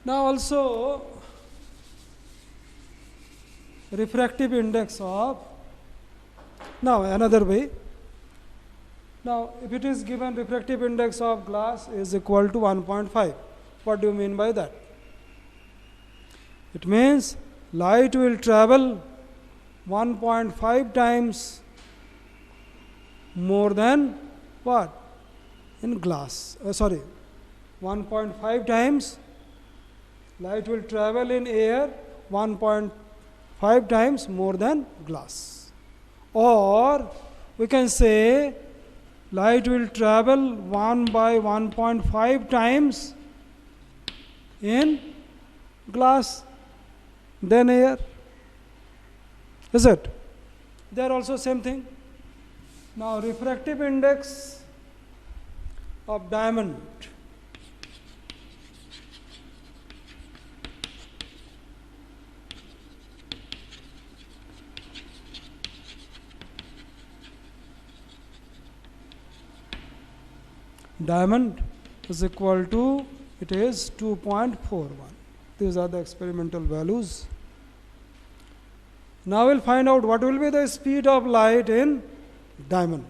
Now also refractive index of, now another way. Now if it is given refractive index of glass is equal to 1.5, what do you mean by that? It means light will travel 1.5 times more than what? In glass. 1.5 times light will travel in air 1.5 times more than glass. Or we can say light will travel 1 by 1.5 times in glass than air. Is it? They are also same thing. Now refractive index of diamond. Diamond is equal to, it is 2.41. These are the experimental values. Now we'll find out what will be the speed of light in diamond.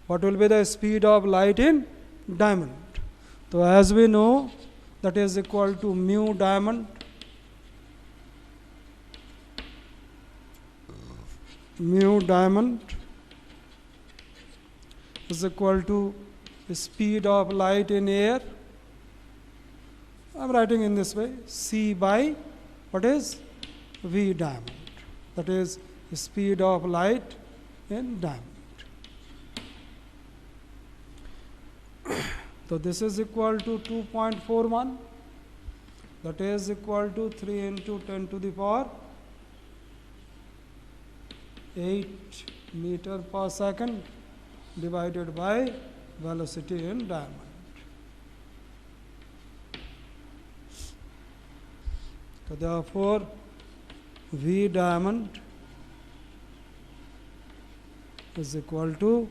What will be the speed of light in diamond? So as we know, that is equal to mu diamond. Mu diamond is equal to speed of light in air. I am writing in this way, C by what is V diamond. That is speed of light in diamond. So this is equal to 2.41. That is equal to 3 into 10 to the power 8 meter per second divided by velocity in diamond. So therefore V diamond is equal to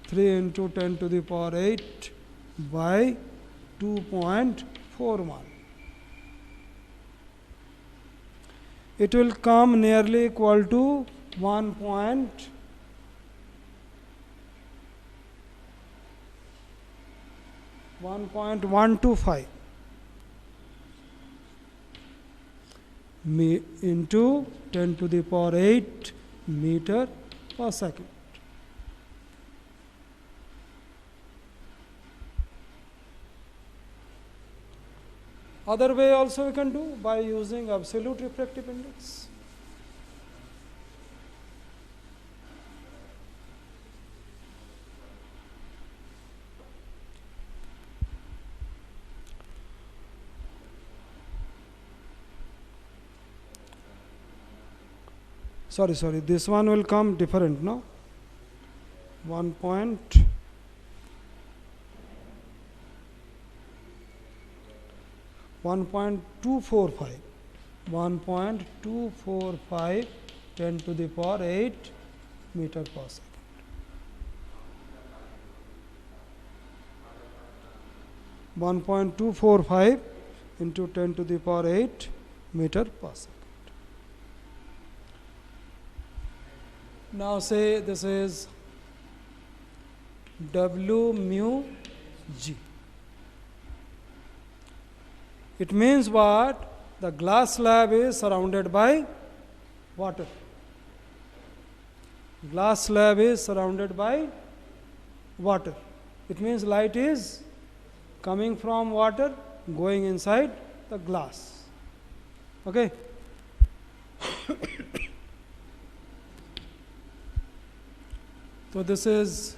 3 into 10 to the power 8 by 2.41. It will come nearly equal to 1.125 into 10 to the power 8 meter per second. Other way also we can do by using absolute refractive index. Sorry, this one will come different, no? 1.245 10 to the power 8 meter per second. One 1.245 into 10 to the power 8 meter per second. Now say this is W mu G. It means what? The glass slab is surrounded by water. Glass slab is surrounded by water. It means light is coming from water, going inside the glass. Okay? So this is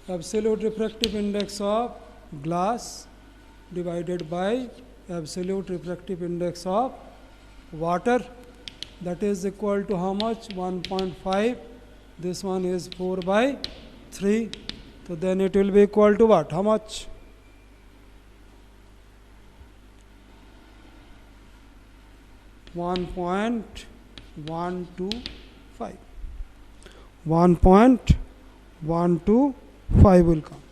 absolute refractive index of glass divided by absolute refractive index of water. That is equal to how much? 1.5. This one is 4 by 3. So then it will be equal to what? How much? 1.125. 1.125. 5 will come.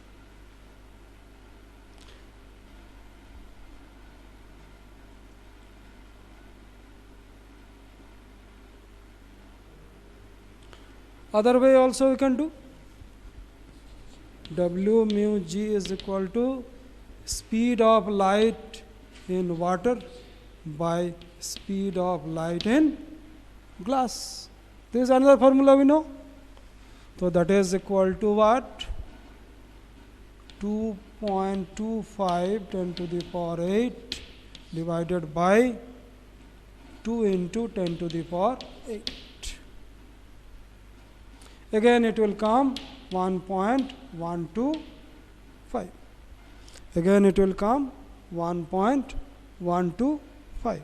Other way also we can do. W mu g is equal to speed of light in water by speed of light in glass. This is another formula we know. So that is equal to what? 2.25 10 to the power 8 divided by 2 into 10 to the power 8. Again it will come 1.125. Again it will come 1.125.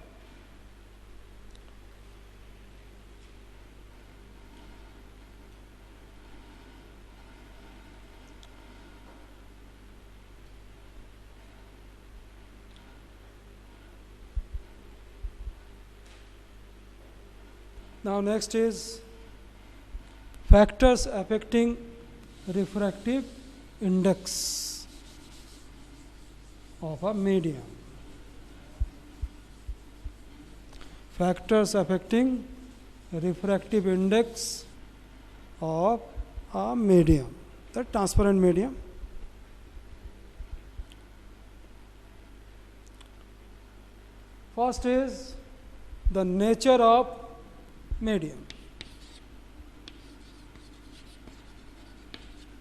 Now next is factors affecting refractive index of a medium. Factors affecting refractive index of a medium, the transparent medium. First is the nature of medium.